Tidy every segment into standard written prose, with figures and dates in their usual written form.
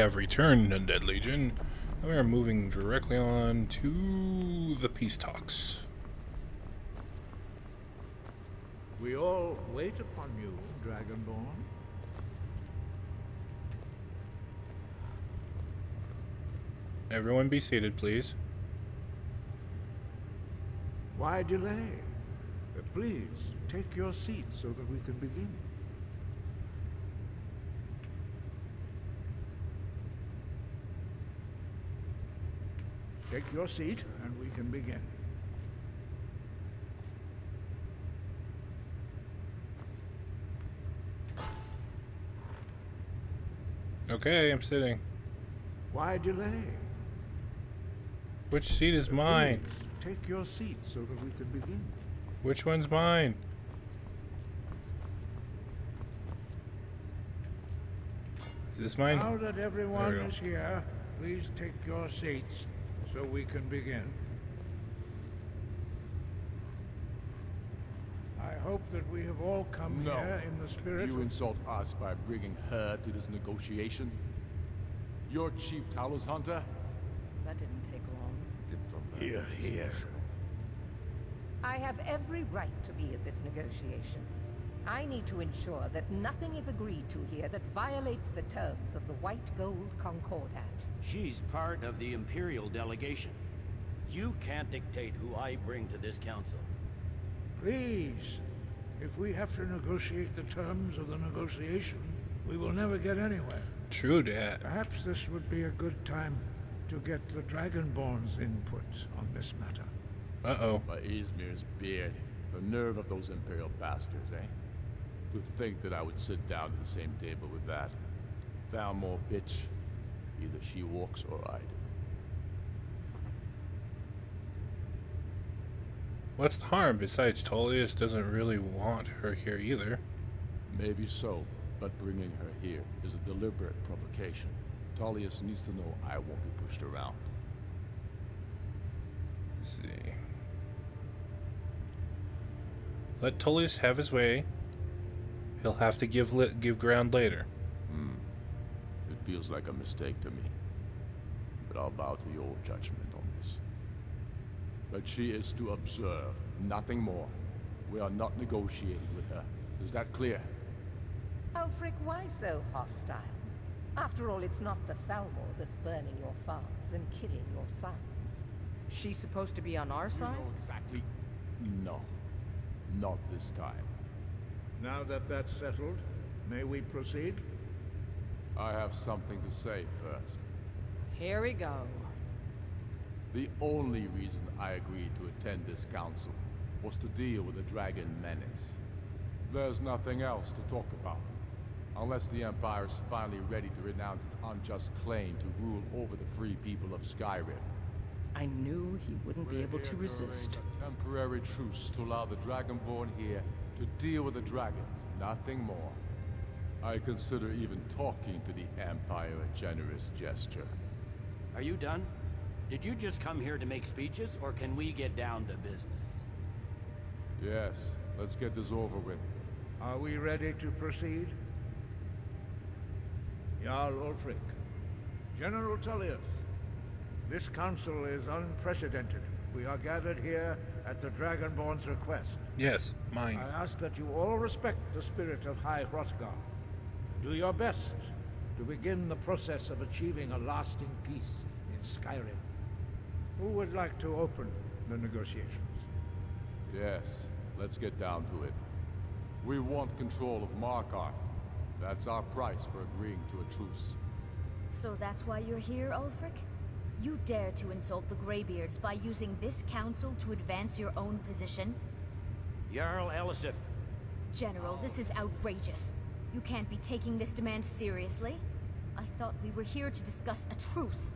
have returned, Undead Legion. We are moving directly on to the peace talks. We all wait upon you, Dragonborn. Everyone be seated, please. Why delay? Please, take your seat so that we can begin. Take your seat, and we can begin. Okay, I'm sitting. Why delay? Which seat is mine? Please, take your seat so that we can begin. Which one's mine? Is this mine? Now that everyone is here, please take your seats so we can begin. I hope that we have all come here in the spirit You insult us by bringing her to this negotiation? You're Chief Talos Hunter? That didn't take long. Here, here. I have every right to be at this negotiation. I need to ensure that nothing is agreed to here that violates the terms of the White Gold Concordat. She's part of the Imperial delegation. You can't dictate who I bring to this council. Please, if we have to negotiate the terms of the negotiation, we will never get anywhere. True that. Perhaps this would be a good time to get the Dragonborn's input on this matter. Uh-oh. By Izmir's beard. The nerve of those Imperial bastards, eh? To think that I would sit down at the same table with that. Thalmor bitch. Either she walks or I do. What's the harm? Besides, Tullius doesn't really want her here either. Maybe so, but bringing her here is a deliberate provocation. Tullius needs to know I won't be pushed around. Let's see. Let Tullius have his way. He'll have to give ground later. It feels like a mistake to me. But I'll bow to your judgment on this. But she is to observe, nothing more. We are not negotiating with her. Is that clear? Ulfric, why so hostile? After all, it's not the Thalmor that's burning your farms and killing your sons. She's supposed to be on our side? Exactly. No. Not this time. Now that that's settled, may we proceed? I have something to say first. Here we go. The only reason I agreed to attend this council was to deal with the dragon menace. There's nothing else to talk about. Unless the Empire is finally ready to renounce its unjust claim to rule over the free people of Skyrim. I knew he wouldn't be able to resist. A temporary truce to allow the Dragonborn here to deal with the dragons, nothing more. I consider even talking to the Empire a generous gesture. Are you done? Did you just come here to make speeches, or can we get down to business? Yes, let's get this over with. Are we ready to proceed? Jarl Ulfric, General Tullius, this council is unprecedented. We are gathered here at the Dragonborn's request. Yes, mine. I ask that you all respect the spirit of High Hrothgar. Do your best to begin the process of achieving a lasting peace in Skyrim. Who would like to open the negotiations? Yes, let's get down to it. We want control of Markarth. That's our price for agreeing to a truce. So that's why you're here, Ulfric? You dare to insult the Greybeards by using this council to advance your own position? Jarl Elisif. General, this is outrageous. You can't be taking this demand seriously. I thought we were here to discuss a truce.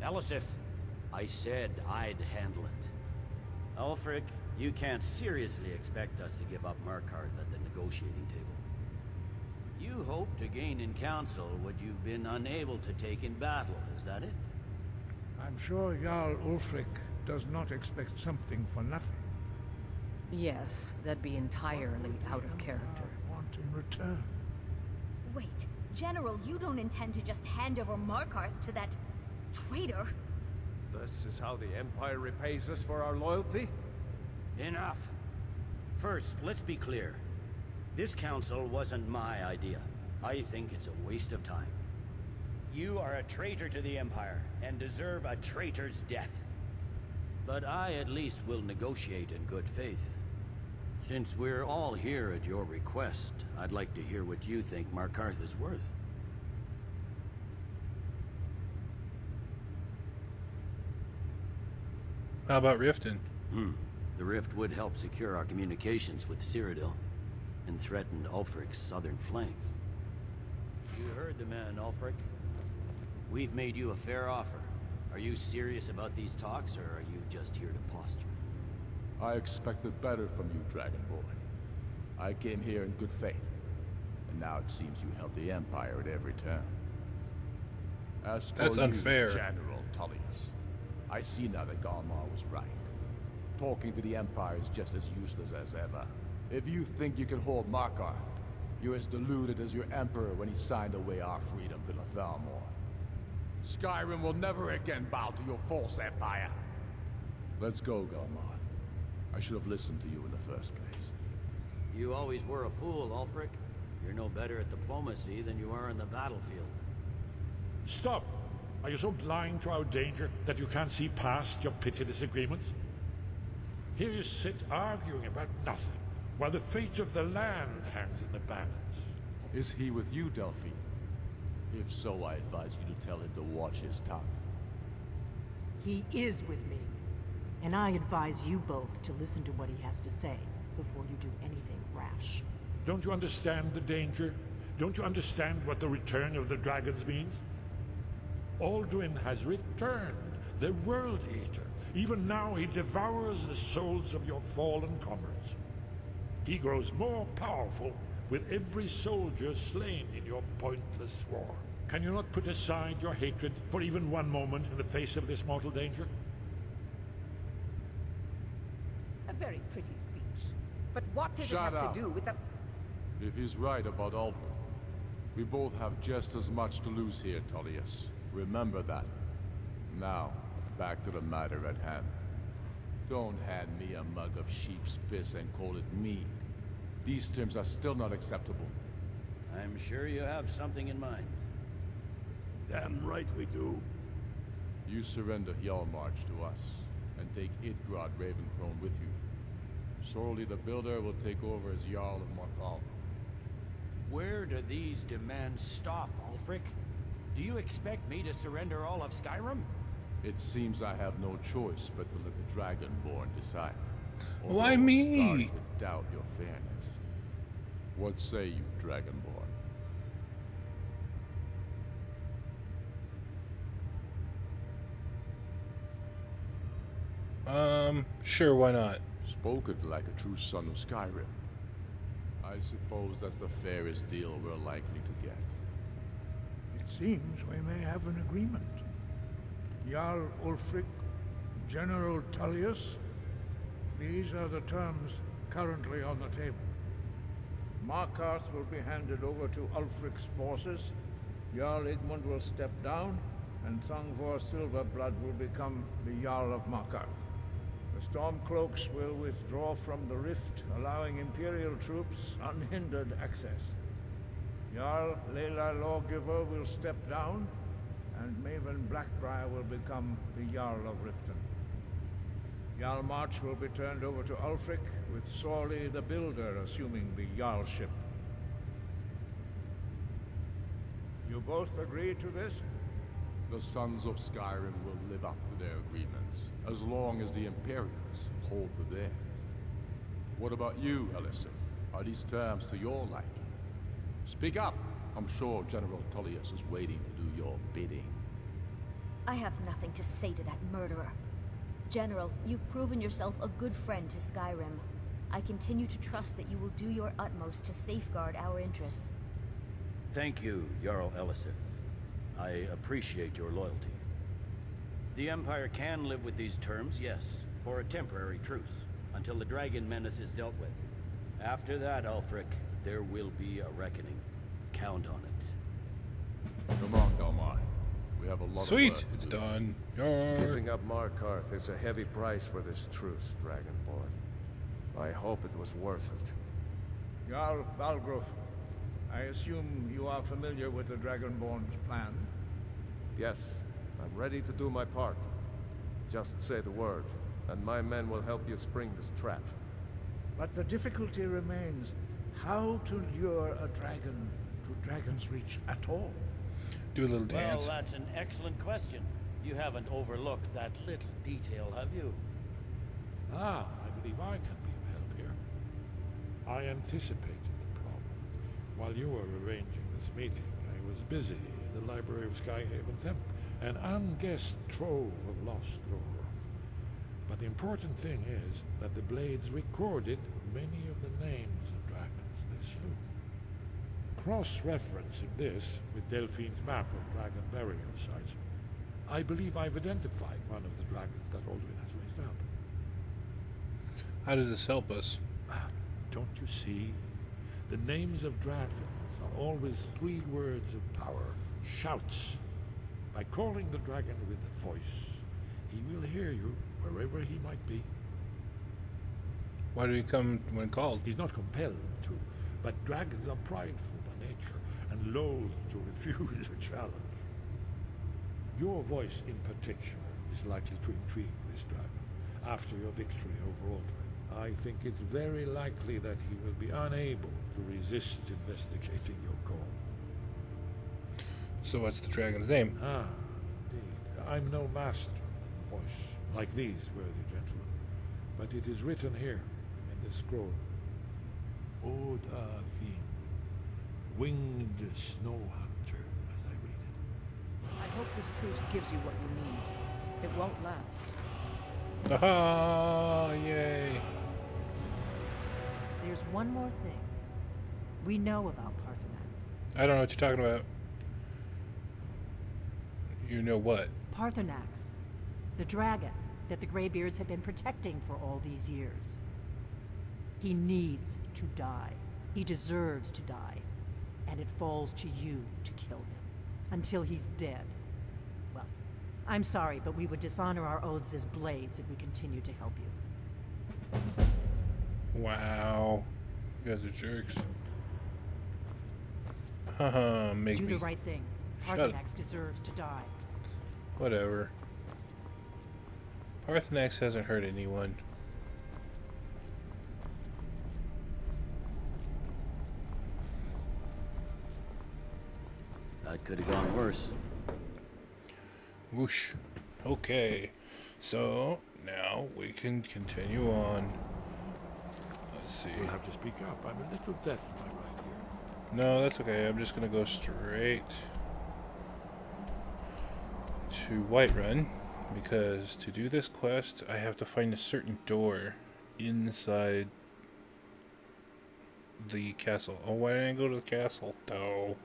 Elisif, I said I'd handle it. Ulfric, you can't seriously expect us to give up Markarth at the negotiating table. You hoped to gain in council what you've been unable to take in battle, is that it? I'm sure Jarl Ulfric does not expect something for nothing. Yes, that'd be entirely out of character. Want in return? Wait, General, you don't intend to just hand over Markarth to that traitor? This is how the Empire repays us for our loyalty? Enough. First, let's be clear. This council wasn't my idea. I think it's a waste of time. You are a traitor to the Empire, and deserve a traitor's death. But I at least will negotiate in good faith. Since we're all here at your request, I'd like to hear what you think Markarth is worth. How about Riften? The rift would help secure our communications with Cyrodiil, and threatened Ulfric's southern flank. You heard the man, Ulfric. We've made you a fair offer. Are you serious about these talks, or are you just here to posture? I expected better from you, Dragonborn. I came here in good faith, and now it seems you help the Empire at every turn. As for That's you, unfair. General Tullius, I see now that Galmar was right. Talking to the Empire is just as useless as ever. If you think you can hold Markarth, you're as deluded as your Emperor when he signed away our freedom to the Thalmor. Skyrim will never again bow to your false empire. Let's go, Galmar. I should have listened to you in the first place. You always were a fool, Ulfric. You're no better at diplomacy than you are in the battlefield. Stop! Are you so blind to our danger that you can't see past your petty disagreements? Here you sit arguing about nothing, while the fate of the land hangs in the balance. Is he with you, Delphine? If so, I advise you to tell him to watch his tongue. He is with me. And I advise you both to listen to what he has to say before you do anything rash. Don't you understand the danger? Don't you understand what the return of the dragons means? Alduin has returned, the World Eater. Even now he devours the souls of your fallen comrades. He grows more powerful with every soldier slain in your pointless war. Can you not put aside your hatred for even one moment in the face of this mortal danger? A very pretty speech. But what does Shut it have up. to do with the... If he's right about Ulfric, we both have just as much to lose here, Tullius. Remember that. Now, back to the matter at hand. Don't hand me a mug of sheep's piss and call it mead. These terms are still not acceptable. I'm sure you have something in mind. Damn right we do. You surrender Hjalmarch to us, and take Idgrod Ravencrone with you. Sorli the Builder will take over as Jarl of Morthal. Where do these demands stop, Ulfric? Do you expect me to surrender all of Skyrim? It seems I have no choice but to let the Dragonborn decide. Why Although I'm me? starting to doubt your fairness. What say you, Dragonborn? Sure, why not? Spoken like a true son of Skyrim. I suppose that's the fairest deal we're likely to get. It seems we may have an agreement. Jarl Ulfric, General Tullius, these are the terms currently on the table. Markarth will be handed over to Ulfric's forces, Jarl Igmund will step down, and Thungvor Silverblood will become the Jarl of Markarth. The Stormcloaks will withdraw from the rift, allowing Imperial troops unhindered access. Jarl Layla Lawgiver will step down, and Maven Blackbriar will become the Jarl of Riften. Hjalmarch will be turned over to Ulfric, with Sorli the Builder assuming the Jarlship. You both agree to this? The Sons of Skyrim will live up to their agreements, as long as the Imperials hold to theirs. What about you, Elisif? Are these terms to your liking? Speak up! I'm sure General Tullius is waiting to do your bidding. I have nothing to say to that murderer. General, you've proven yourself a good friend to Skyrim. I continue to trust that you will do your utmost to safeguard our interests. Thank you, Jarl Elisif. I appreciate your loyalty. The Empire can live with these terms, yes, for a temporary truce, until the dragon menace is dealt with. After that, Ulfric, there will be a reckoning. Count on it. Come on, Delmar. We have a lot of Sweet, work to it's do. done. Yarr. Giving up Markarth is a heavy price for this truce, Dragonborn. I hope it was worth it. Jarl Balgruf, I assume you are familiar with the Dragonborn's plan? Yes, I'm ready to do my part. Just say the word, and my men will help you spring this trap. But the difficulty remains how to lure a dragon to Dragon's Reach at all. Do a little dance. Well, that's an excellent question. You haven't overlooked that little detail, have you? Ah, I believe I can be of help here. I anticipated the problem. While you were arranging this meeting, I was busy in the library of Skyhaven Temp, an unguessed trove of lost lore. But the important thing is that the Blades recorded many of the names of dragons they slew. Cross-referencing this with Delphine's map of dragon burial sites, I believe I've identified one of the dragons that Aldrin has raised up. How does this help us? Don't you see? The names of dragons are always 3 words of power, shouts. By calling the dragon with the voice, he will hear you wherever he might be. Why do he come when called? He's not compelled to, but dragons are prideful by nature and loath to refuse a challenge. Your voice in particular is likely to intrigue this dragon after your victory over Aldrin. I think it's very likely that he will be unable to resist investigating your call. So what's the dragon's name? Ah, indeed. I'm no master of the voice, like these worthy gentlemen, but it is written here in the scroll. Odavin, winged snow hunter, as I read it. I hope this truce gives you what you need. It won't last. Aha! Yay! There's one more thing. We know about Parthenax. I don't know what you're talking about. You know what? Parthenax, the dragon that the Greybeards have been protecting for all these years. He needs to die. He deserves to die. And it falls to you to kill him. Until he's dead. Well, I'm sorry, but we would dishonor our oaths as Blades if we continue to help you. Wow. You guys are jerks. Haha, make Do me. the right thing. Shut up. Parthenax deserves to die. Whatever. Parthenax hasn't hurt anyone. That could have gone worse. Whoosh. Okay. So, now we can continue on. Let's see. You'll have to speak up. I'm a little deaf in my right ear. No, that's okay. I'm just gonna go straight to Whiterun, because to do this quest, I have to find a certain door inside the castle. Oh, why didn't I go to the castle? No.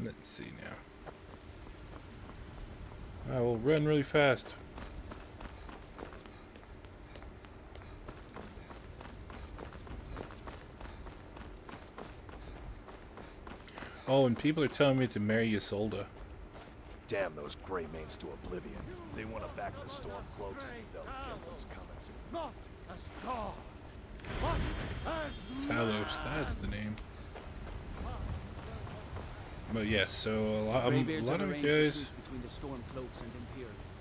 Let's see now. I will run really fast. Oh, and people are telling me to marry Isolde. Damn those gray mains to oblivion. They want to back the storm cloaks. They'll get what's coming to them. Not as God, but as Talos, that's the name. But yes, so a lot of you guys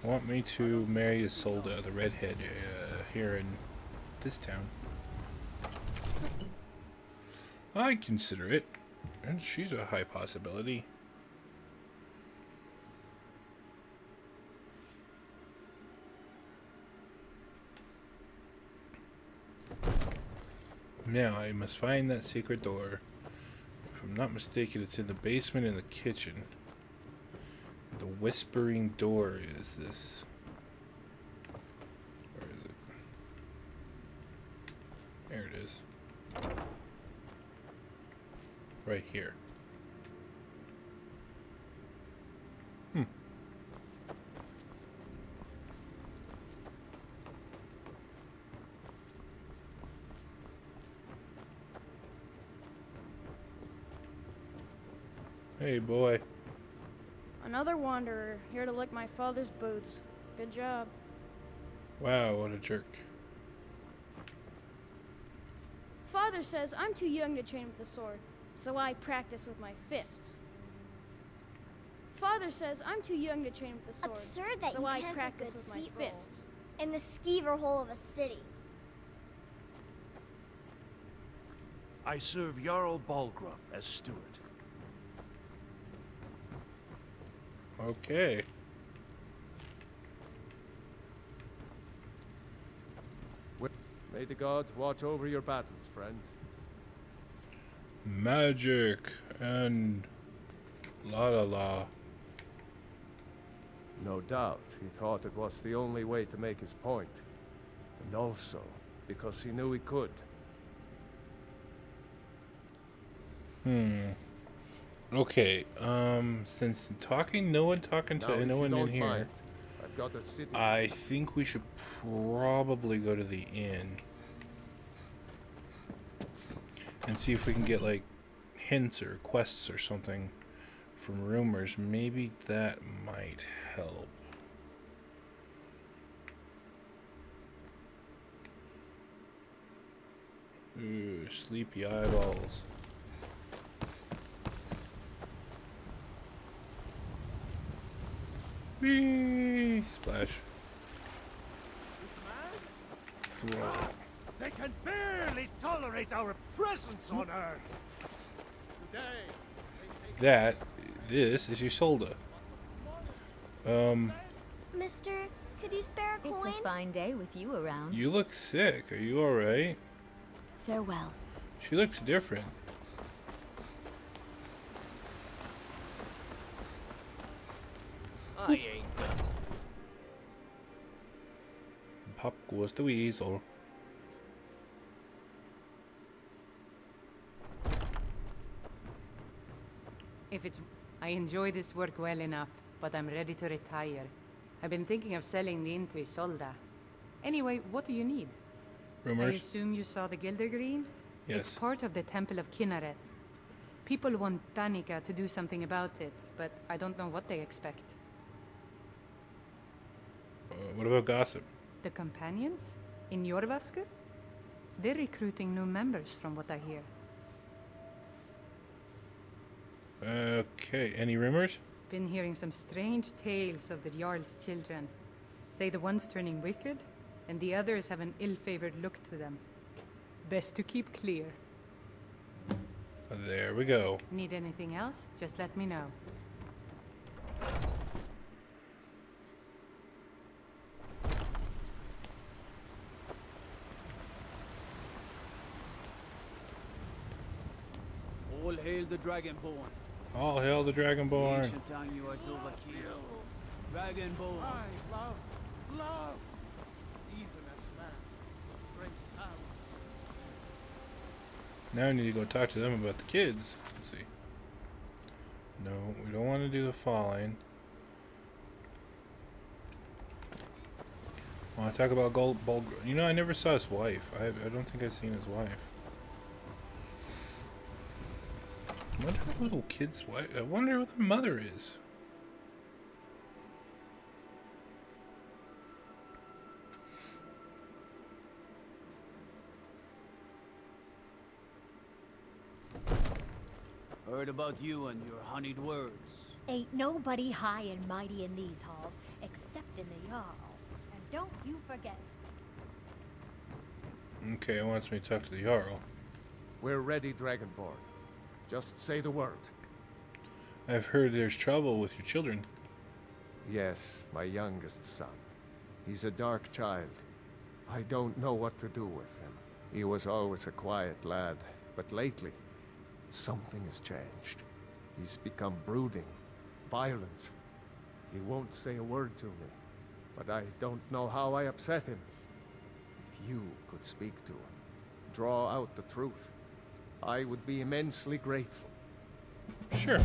want me to marry Isolde, the redhead, here in this town. I consider it, and she's a high possibility. Now I must find that secret door. If I'm not mistaken, it's in the basement in the kitchen. The whispering door is this. Where is it? There it is. Right here. Hey, boy. Another wanderer, here to lick my father's boots. Good job. Wow, what a jerk. Father says I'm too young to train with the sword, so I practice with my fists. Father says I'm too young to train with the sword, Absurd that so you I can't practice get with my sweet fists. rolls in the skeever hole of a city. I serve Jarl Balgruff as steward. Okay. May the gods watch over your battles, friend. Magic and la la la. No doubt, he thought it was the only way to make his point. And also, because he knew he could. Okay, since no one talking Now, to if anyone you in don't here, mind, I've got a city. I think we should probably go to the inn and see if we can get like hints or quests or something from rumors. Maybe that might help. Ooh, sleepy eyeballs. Whee! Splash. Floor. They can barely tolerate our presence on Earth. This is Isolde. Mister, could you spare a coin? It's a fine day with you around. You look sick. Are you alright? Farewell. She looks different. I ain't gonna. Pop goes the weasel. I enjoy this work well enough, but I'm ready to retire. I've been thinking of selling the inn to Isolde. Anyway, what do you need? I Rumors? assume you saw the Gilder Green? Yes. It's part of the Temple of Kinnareth. People want Danica to do something about it, but I don't know what they expect. What about gossip? The companions? In Jorvaskr? They're recruiting new members from what I hear. Okay, any rumors? Been hearing some strange tales of the Jarl's children. Say the one's turning wicked, and the others have an ill-favored look to them. Best to keep clear. There we go. Need anything else? Just let me know. All hail the Dragonborn. All hail the Dragonborn. Ancient time you are Dovahkiin. Dragonborn. Love, even as man, great power. Now I need to go talk to them about the kids. Let's see. No, we don't want to do the falling. I want to talk about Gold. You know, I never saw his wife. I don't think I've seen his wife. I wonder what the little kid's wife. I wonder what the mother is. Heard about you and your honeyed words. Ain't nobody high and mighty in these halls, except in the Jarl. And don't you forget. Okay, it wants me to talk to the Jarl. We're ready, Dragonborn. Just say the word. I've heard there's trouble with your children. Yes, my youngest son. He's a dark child. I don't know what to do with him. He was always a quiet lad, but lately, something has changed. He's become brooding, violent. He won't say a word to me, but I don't know how I upset him. If you could speak to him, draw out the truth, I would be immensely grateful. Sure.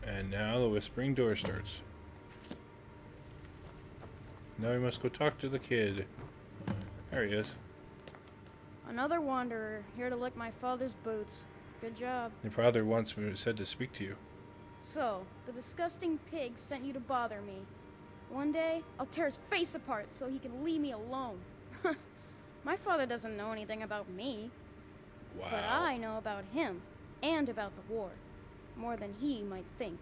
And now the whispering door starts. Now we must go talk to the kid. There he is. Another wanderer, here to lick my father's boots. Good job. Your father once said to speak to you. So, the disgusting pig sent you to bother me. One day, I'll tear his face apart so he can leave me alone. My father doesn't know anything about me. Wow. But I know about him, and about the war. More than he might think.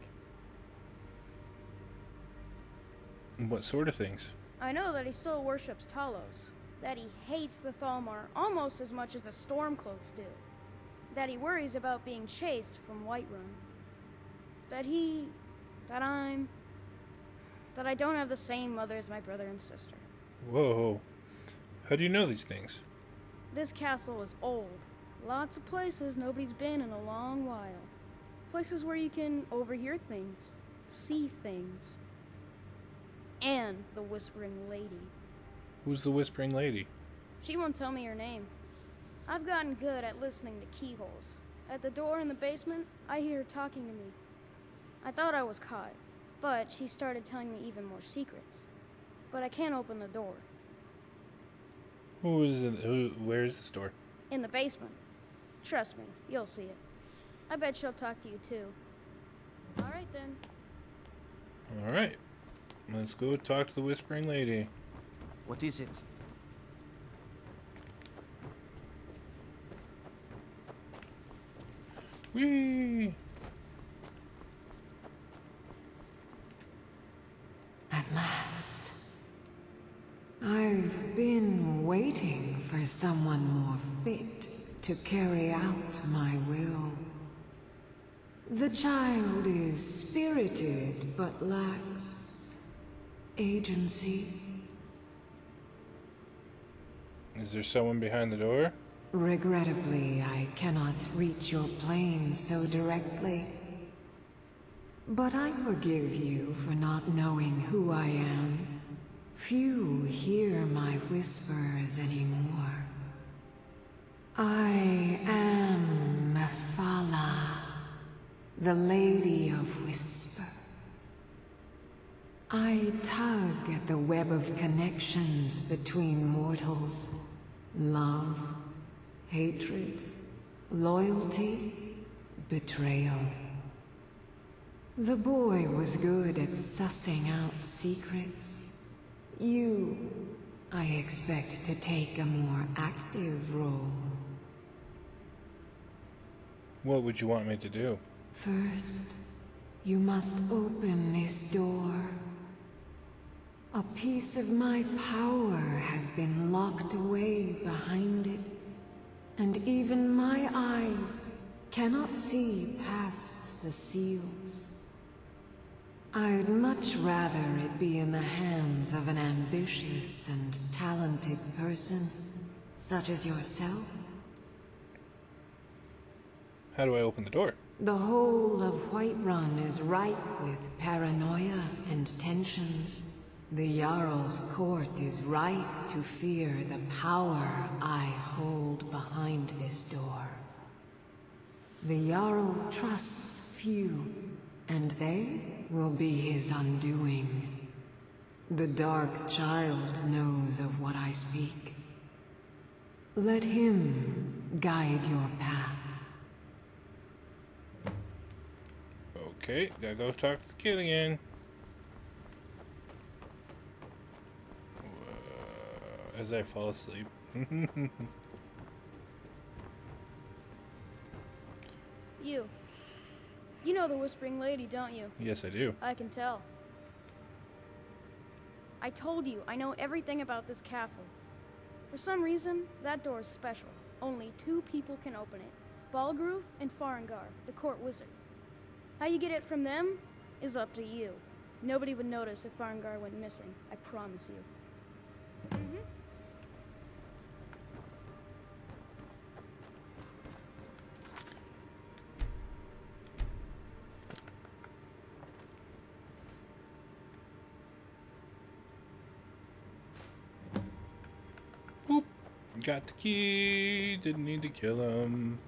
What sort of things? I know that he still worships Talos. That he hates the Thalmor almost as much as the Stormcloaks do. That he worries about being chased from Whiterun. That I don't have the same mother as my brother and sister. Whoa. How do you know these things? This castle is old. Lots of places nobody's been in a long while. Places where you can overhear things, see things. And the Whispering Lady. Who's the Whispering Lady? She won't tell me her name. I've gotten good at listening to keyholes. At the door in the basement, I hear her talking to me. I thought I was caught, but she started telling me even more secrets. But I can't open the door. Where is this door? In the basement. Trust me, you'll see it. I bet she'll talk to you too. Alright then. Alright. Let's go talk to the Whispering Lady. What is it? Whee! At last. I've been waiting for someone more fit to carry out my will. The child is spirited, but lacks agency. Is there someone behind the door? Regrettably, I cannot reach your plane so directly. But I forgive you for not knowing who I am. Few hear my whispers anymore. I am Mephala, the Lady of Whisper. I tug at the web of connections between mortals. Love, hatred, loyalty, betrayal. The boy was good at sussing out secrets. You, I expect to take a more active role. What would you want me to do? First, you must open this door. A piece of my power has been locked away behind it, and even my eyes cannot see past the seals. I'd much rather it be in the hands of an ambitious and talented person, such as yourself. How do I open the door? The whole of Whiterun is ripe with paranoia and tensions. The Jarl's court is right to fear the power I hold behind this door. The Jarl trusts few, and they will be his undoing. The Dark Child knows of what I speak. Let him guide your path. Okay, gotta go talk to the kid again. As I fall asleep. You know the Whispering Lady, don't you? Yes, I do. I can tell. I told you, I know everything about this castle. For some reason, that door is special. Only 2 people can open it. Balgruf and Farengar, the court wizard. How you get it from them is up to you. Nobody would notice if Farengar went missing, I promise you. Boop. Got the key. Didn't need to kill him.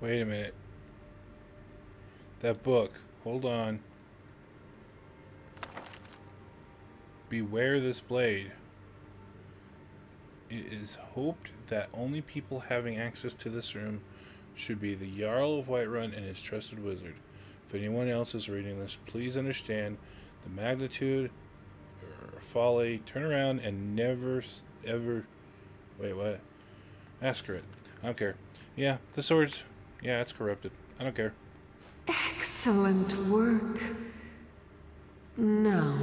Wait a minute. That book. Hold on. Beware this blade. It is hoped that only people having access to this room should be the Jarl of Whiterun and his trusted wizard. If anyone else is reading this, please understand the magnitude or folly. Turn around and never ever... Wait, what? Ask her it. I don't care. Yeah, the sword's... Yeah, it's corrupted. I don't care. Excellent work. Now,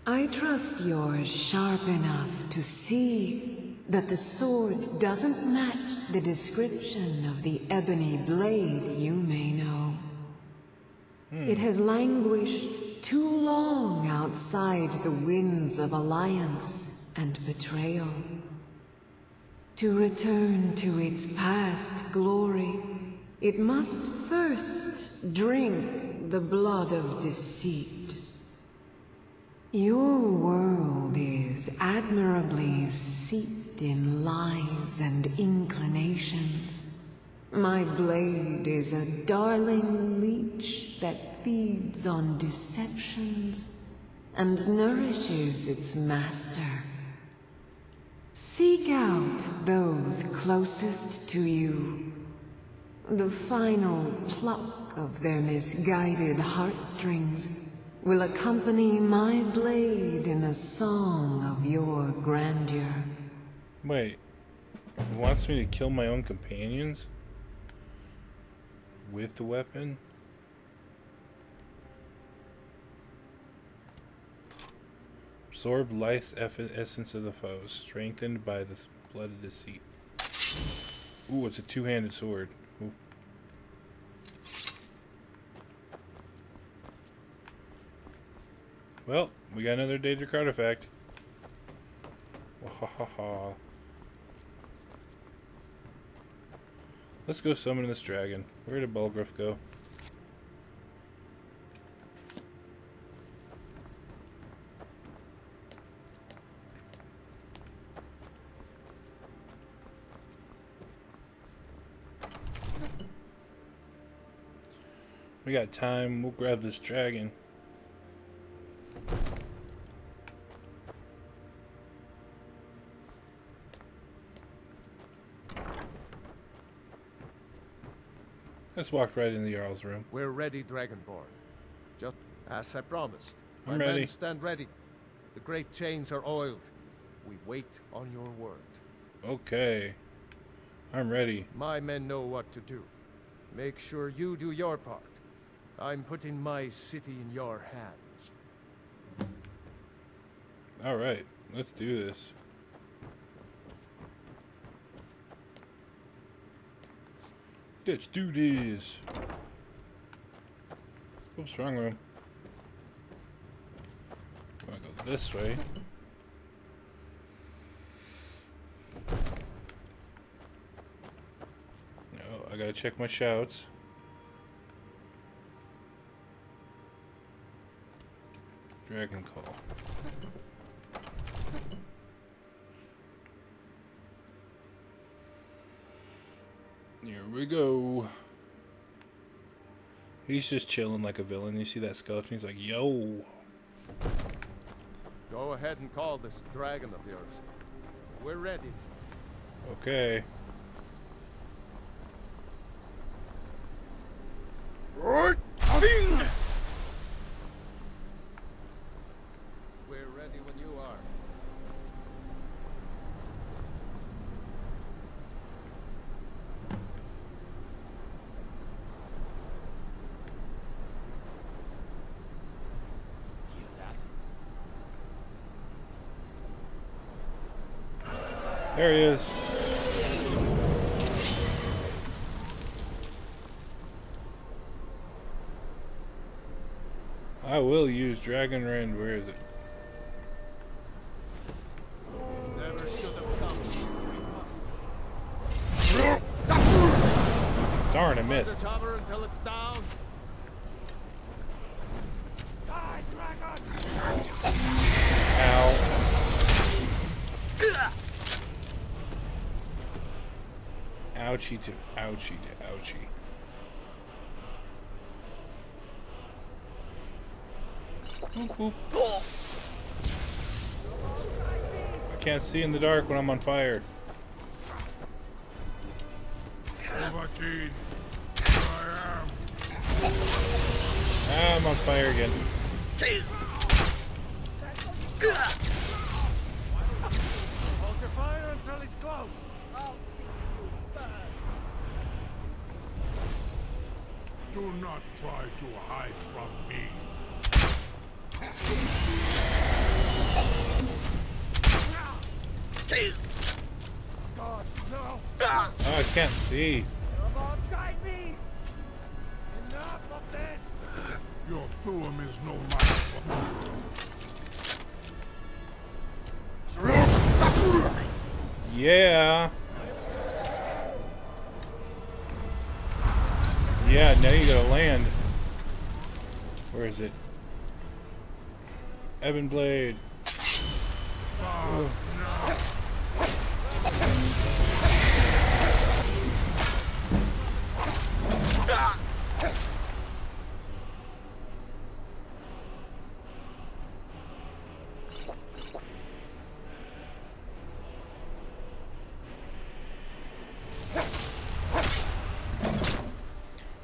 I trust you're sharp enough to see that the sword doesn't match the description of the ebony blade you may know. It has languished too long outside the winds of alliance and betrayal. To return to its past glory, it must first drink the blood of deceit. Your world is admirably seeped in lies and inclinations. My blade is a darling leech that feeds on deceptions and nourishes its master. Seek out those closest to you. The final pluck of their misguided heartstrings will accompany my blade in a song of your grandeur. Wait. He wants me to kill my own companions? With the weapon? Absorb life's essence of the foe, strengthened by the blood of deceit. Ooh, it's a two-handed sword. Ooh. Well, we got another Daedric artifact. Wahahaha. Let's go summon this dragon. Where did Balgruuf go? We got time. We'll grab this dragon. Let's walk right in the Jarl's room. We're ready, Dragonborn. Just as I promised. I'm My ready. men stand ready. The great chains are oiled. We wait on your word. Okay. I'm ready. My men know what to do. Make sure you do your part. I'm putting my city in your hands. Alright, let's do this. Let's do this. Oops, wrong room. I'm gonna go this way. No, I gotta check my shouts. Dragon Call. Here we go. He's just chilling like a villain. You see that skeleton? He's like, yo. Go ahead and call this dragon of yours. We're ready. Okay. Right. We're ready when you are. There he is. I will use Dragon Rend. Where is it? Never should have come. Darn, I missed. Cover until it's down. Die, dragon! Ow. ouchie to ouchie to ouchie. Boop, boop. I can't see in the dark when I'm on fire. Overkeen. Ah, I'm on fire again. Hold your fire until he's close. I'll see you burn. Do not try to hide from me. God, no. Oh, I can't see. Come on, guide me. Enough of this. Your Thuum is no match for me. Yeah. Yeah, now you gotta land. Where is it? Ebon Blade.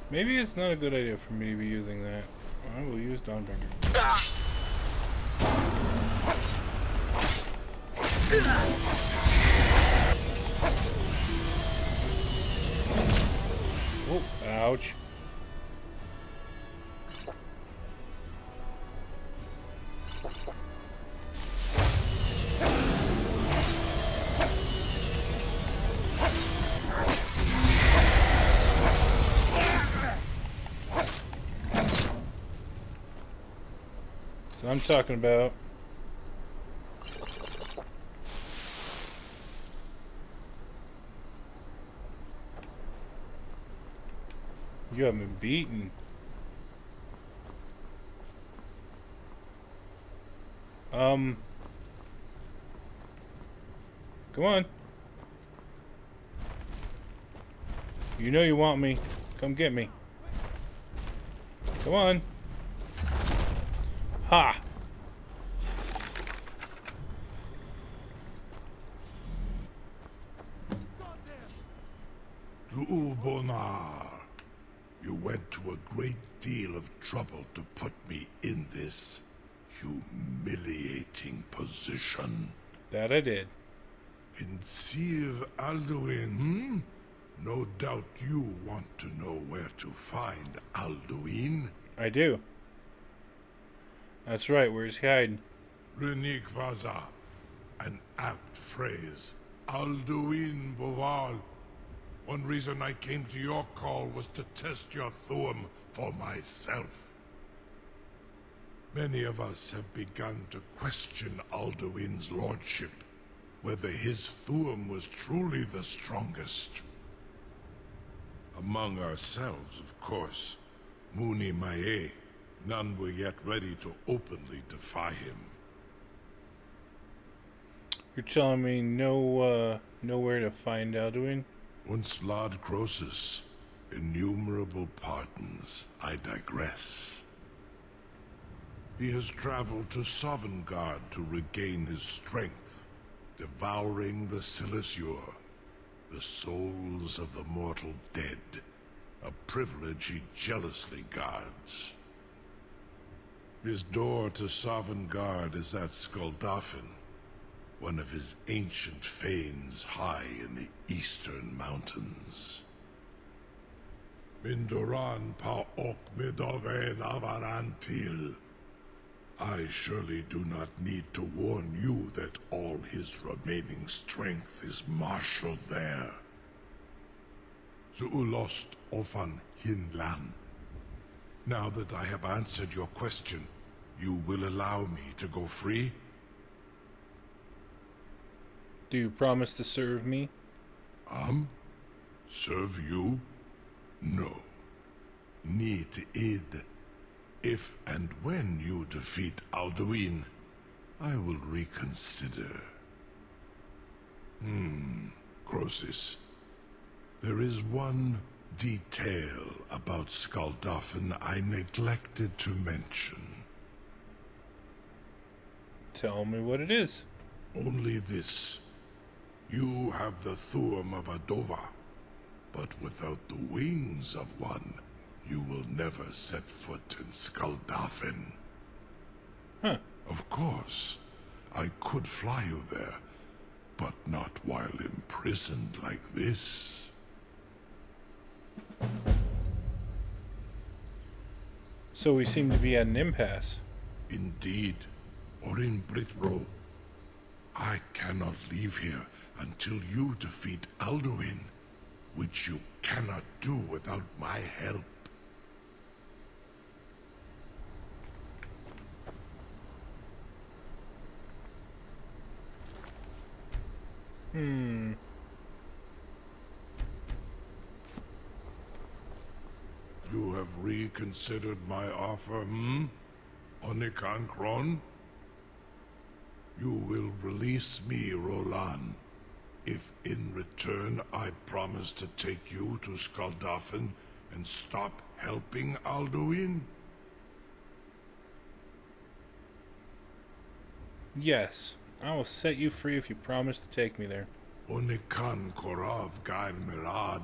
Maybe it's not a good idea for me to be using that. I will use Dawnbringer. Oh, ouch. So I'm talking about you haven't been beaten. Come on. You know you want me. Come get me. Come on. Ha! To Ubonar, you went to a great deal of trouble to put me in this humiliating position. That I did. In Sir Alduin, No doubt you want to know where to find Alduin. I do. That's right, where's he hiding? Renik Vaza. An apt phrase. Alduin Boval. One reason I came to your call was to test your Thuum for myself. Many of us have begun to question Alduin's lordship, whether his Thuum was truly the strongest. Among ourselves, of course. Muni Mae. None were yet ready to openly defy him. You're telling me nowhere to find Alduin? Once Lord Croesus, innumerable pardons, I digress. He has traveled to Sovngarde to regain his strength, devouring the Silesure, the souls of the mortal dead, a privilege he jealously guards. His door to Sovngarde is at Skuldafn, one of his ancient fanes high in the eastern mountains. Mindoran pa ok midoven avarantil. I surely do not need to warn you that all his remaining strength is marshaled there. Zuulost ofan hinlan. Now that I have answered your question, you will allow me to go free? Do you promise to serve me? Serve you? No. Need id. If and when you defeat Alduin, I will reconsider. Croesus. There is one detail about Skuldafn I neglected to mention. Tell me what it is. Only this. You have the thumb of a dova, but without the wings of one, you will never set foot in Skuldafn. Huh. Of course, I could fly you there, but not while imprisoned like this. So we seem to be at an impasse. Indeed. Or in Britro. I cannot leave here until you defeat Alduin, which you cannot do without my help. You have reconsidered my offer, Onikan Kron? You will release me, Roland, if in return I promise to take you to Skuldafn and stop helping Alduin? Yes, I will set you free if you promise to take me there. Onikan Korav Gain Mirad.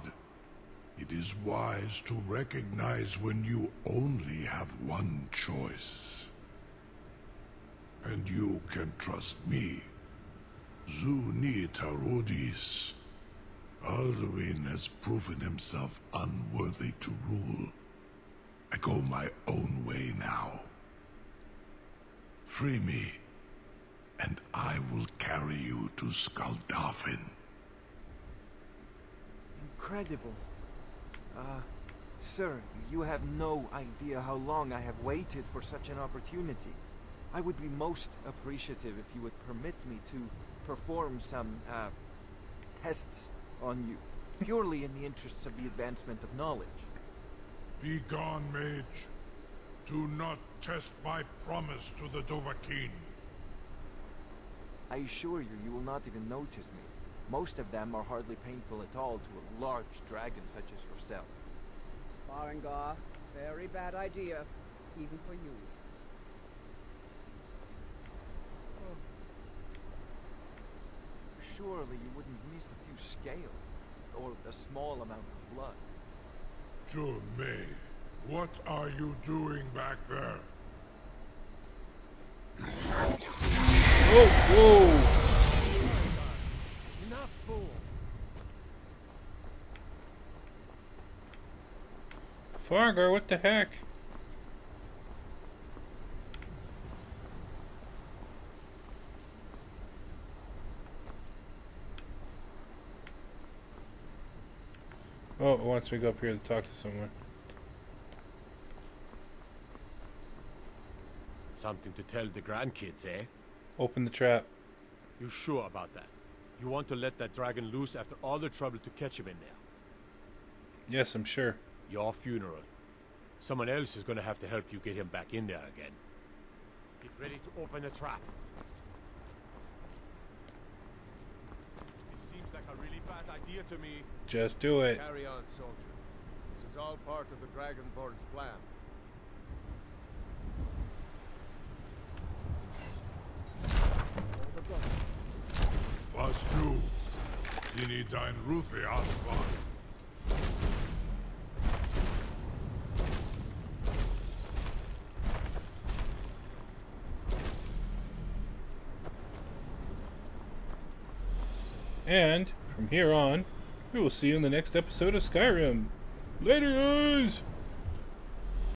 It is wise to recognize when you only have one choice. And you can trust me. Zuni Tarodis. Alduin has proven himself unworthy to rule. I go my own way now. Free me, and I will carry you to Skuldafn. Incredible. Sir, you have no idea how long I have waited for such an opportunity. I would be most appreciative if you would permit me to perform some, tests on you, purely in the interests of the advancement of knowledge. Be gone, mage. Do not test my promise to the Dovahkiin. I assure you, you will not even notice me. Most of them are hardly painful at all to a large dragon such as yourself. Farengar, very bad idea, even for you. Surely you wouldn't miss a few scales, or a small amount of blood. Jumei, what are you doing back there? Whoa, whoa! Enough, fool! Fargar, what the heck? Oh, it wants me to go up here to talk to someone. Something to tell the grandkids, eh? Open the trap. You sure about that? You want to let that dragon loose after all the trouble to catch him in there? Yes, I'm sure. Your funeral. Someone else is going to have to help you get him back in there again. Get ready to open the trap. This seems like a really bad idea to me. Just do it. Carry on, soldier. This is all part of the Dragonborn's plan. Was nu? Dini dein Ruthi Aspan. And from here on, we will see you in the next episode of Skyrim. Later, guys!